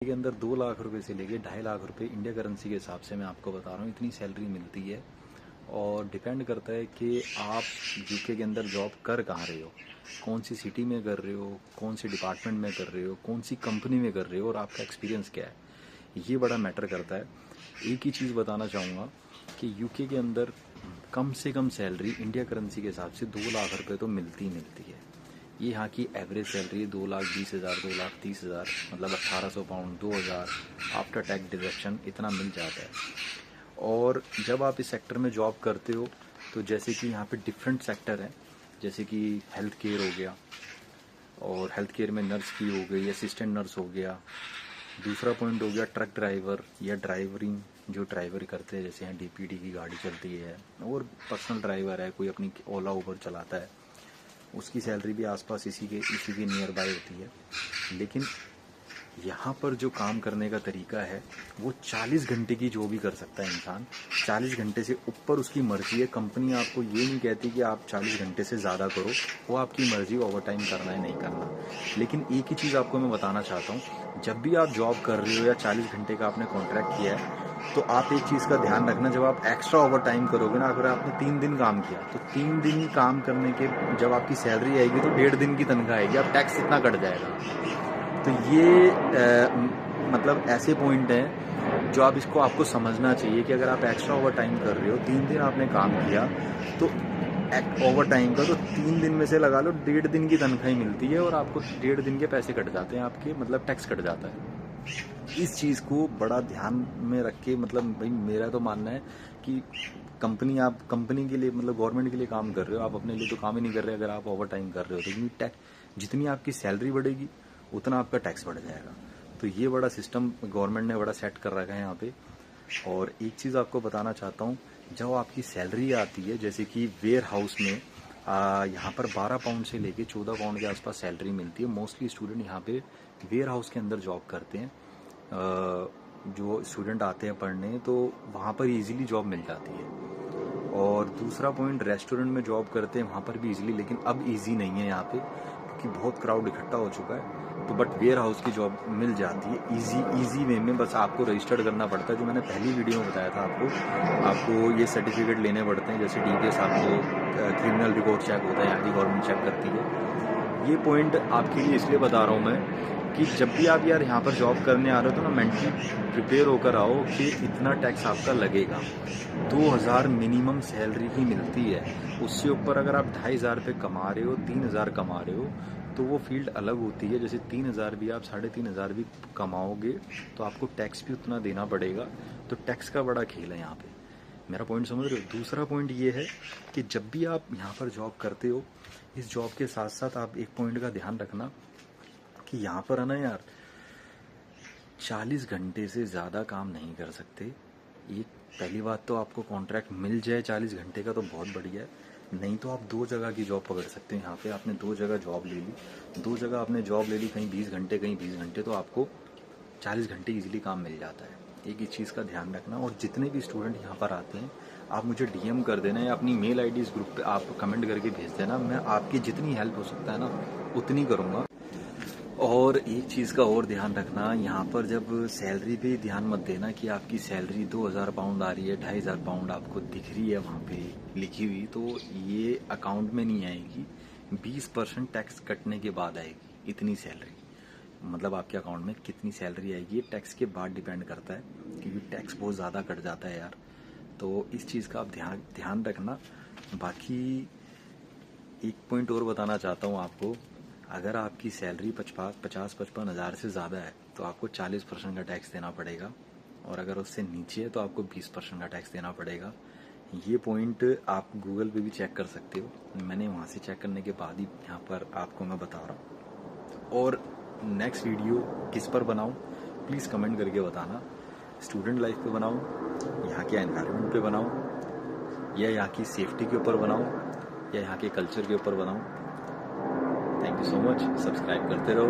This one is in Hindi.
के अंदर 2 लाख रुपए से लेके 2.5 लाख रुपए इंडिया करेंसी के हिसाब से मैं आपको बता रहा हूँ, इतनी सैलरी मिलती है। और डिपेंड करता है कि आप यूके के अंदर जॉब कर कहाँ रहे हो, कौन सी सिटी में कर रहे हो, कौन सी डिपार्टमेंट में कर रहे हो, कौन सी कंपनी में कर रहे हो और आपका एक्सपीरियंस क्या है, ये बड़ा मैटर करता है। एक ही चीज़ बताना चाहूँगा कि यूके के अंदर कम से कम सैलरी इंडिया करेंसी के हिसाब से 2 लाख रुपए तो मिलती ही मिलती है। ये यहाँ की एवरेज सैलरी 2,20,000, 2,30,000, मतलब 1,800 पाउंड, 2,000 आफ्टर टैक्स डिडक्शन इतना मिल जाता है। और जब आप इस सेक्टर में जॉब करते हो तो जैसे कि यहाँ पे डिफरेंट सेक्टर हैं, जैसे कि हेल्थ केयर हो गया, और हेल्थ केयर में नर्स की हो गई, असिस्टेंट नर्स हो गया। दूसरा पॉइंट हो गया ट्रक ड्राइवर या ड्राइवरिंग, जो ड्राइवर करते हैं, जैसे यहाँ डीपीडी की गाड़ी चलती है, और पर्सनल ड्राइवर है, कोई अपनी ओला उबर चलाता है, उसकी सैलरी भी आसपास इसी के नियर बाय होती है। लेकिन यहाँ पर जो काम करने का तरीका है वो 40 घंटे की जो भी कर सकता है इंसान, 40 घंटे से ऊपर उसकी मर्जी है। कंपनी आपको ये नहीं कहती कि आप 40 घंटे से ज़्यादा करो, वो आपकी मर्जी, ओवर टाइम करना है नहीं करना। लेकिन एक ही चीज़ आपको मैं बताना चाहता हूँ, जब भी आप जॉब कर रहे हो या 40 घंटे का आपने कॉन्ट्रैक्ट किया है, तो आप एक चीज़ का ध्यान रखना, जब आप एक्स्ट्रा ओवर टाइम करोगे ना, अगर आपने 3 दिन काम किया तो 3 दिन काम करने के जब आपकी सैलरी आएगी तो 1.5 दिन की तनख्वाह आएगी, अब टैक्स इतना कट जाएगा। तो ये मतलब ऐसे पॉइंट हैं जो आप इसको आपको समझना चाहिए कि अगर आप एक्स्ट्रा ओवर टाइम कर रहे हो, 3 दिन आपने काम किया तो ओवर टाइम का तो 3 दिन में से लगा लो 1.5 दिन की तनख्वाही मिलती है, और आपको 1.5 दिन के पैसे कट जाते हैं आपके, मतलब टैक्स कट जाता है। इस चीज़ को बड़ा ध्यान में रख के, मतलब भाई मेरा तो मानना है कि आप कंपनी के लिए, मतलब गवर्नमेंट के लिए काम कर रहे हो, आप अपने लिए तो काम ही नहीं कर रहे अगर आप ओवर टाइम कर रहे हो। तो क्योंकि टैक्स, जितनी आपकी सैलरी बढ़ेगी उतना आपका टैक्स बढ़ जाएगा। तो ये बड़ा सिस्टम गवर्नमेंट ने बड़ा सेट कर रखा है यहाँ पे। और एक चीज़ आपको बताना चाहता हूँ, जब आपकी सैलरी आती है, जैसे कि वेयर हाउस में यहाँ पर 12 पाउंड से लेके 14 पाउंड के आसपास सैलरी मिलती है। मोस्टली स्टूडेंट यहाँ पे वेयर हाउस के अंदर जॉब करते हैं। जो स्टूडेंट आते हैं पढ़ने, तो वहाँ पर इजीली जॉब मिल जाती है। और दूसरा पॉइंट, रेस्टोरेंट में जॉब करते हैं वहाँ पर भी इजीली, लेकिन अब इजी नहीं है यहाँ पे क्योंकि बहुत क्राउड इकट्ठा हो चुका है। तो बट वेयर हाउस की जॉब मिल जाती है इजी वे में, बस आपको रजिस्टर्ड करना पड़ता है। जो मैंने पहली वीडियो में बताया था आपको ये सर्टिफिकेट लेने पड़ते हैं, जैसे डीपीएस, आपको क्रिमिनल रिकॉर्ड चेक होता है, यहाँ की गवर्नमेंट चेक करती है। ये पॉइंट आपके लिए इसलिए बता रहा हूँ मैं कि जब भी आप यार यहाँ पर जॉब करने आ रहे हो तो ना मेंटली प्रिपेयर होकर आओ कि इतना टैक्स आपका लगेगा। 2,000 मिनिमम सैलरी ही मिलती है, उससे ऊपर अगर आप 2,500 रुपये कमा रहे हो, 3,000 कमा रहे हो, तो वो फील्ड अलग होती है। जैसे 3,000 भी आप 3,500 भी कमाओगे तो आपको टैक्स भी उतना देना पड़ेगा। तो टैक्स का बड़ा खेल है यहाँ पे, मेरा पॉइंट समझ रहे हो। दूसरा पॉइंट ये है कि जब भी आप यहाँ पर जॉब करते हो, इस जॉब के साथ साथ आप एक पॉइंट का ध्यान रखना कि यहाँ पर है ना यार, 40 घंटे से ज़्यादा काम नहीं कर सकते। ये पहली बात तो आपको कॉन्ट्रैक्ट मिल जाए 40 घंटे का तो बहुत बढ़िया है, नहीं तो आप 2 जगह की जॉब पकड़ सकते हैं। यहाँ पे आपने 2 जगह जॉब ले ली, 2 जगह आपने जॉब ले ली, कहीं 20 घंटे कहीं 20 घंटे, तो आपको 40 घंटे इजीली काम मिल जाता है। एक ही चीज़ का ध्यान रखना। और जितने भी स्टूडेंट यहाँ पर आते हैं, आप मुझे डीएम कर देना या अपनी मेल आईडी इस ग्रुप पे आप कमेंट करके भेज देना, मैं आपकी जितनी हेल्प हो सकता है ना उतनी करूँगा। और एक चीज़ का और ध्यान रखना, यहाँ पर जब सैलरी पे ध्यान मत देना कि आपकी सैलरी 2,000 पाउंड आ रही है, 2,500 पाउंड आपको दिख रही है वहाँ पे लिखी हुई, तो ये अकाउंट में नहीं आएगी। 20% टैक्स कटने के बाद आएगी इतनी सैलरी, मतलब आपके अकाउंट में कितनी सैलरी आएगी ये टैक्स के बाद डिपेंड करता है, क्योंकि टैक्स बहुत ज़्यादा कट जाता है यार। तो इस चीज़ का आप ध्यान रखना। बाकी एक पॉइंट और बताना चाहता हूँ आपको, अगर आपकी सैलरी 50-55 हज़ार से ज़्यादा है तो आपको 40% का टैक्स देना पड़ेगा, और अगर उससे नीचे है तो आपको 20% का टैक्स देना पड़ेगा। ये पॉइंट आप गूगल पे भी चेक कर सकते हो, मैंने वहाँ से चेक करने के बाद ही यहाँ पर आपको मैं बता रहा हूँ। और नेक्स्ट वीडियो किस पर बनाऊँ प्लीज़ कमेंट करके बताना। स्टूडेंट लाइफ पे बनाऊँ, यहाँ के एनवायरनमेंट पे बनाऊँ, या यहाँ की सेफ्टी के ऊपर बनाऊँ, या यहाँ के कल्चर के ऊपर बनाऊँ। Thank you so much, subscribe करते रहो।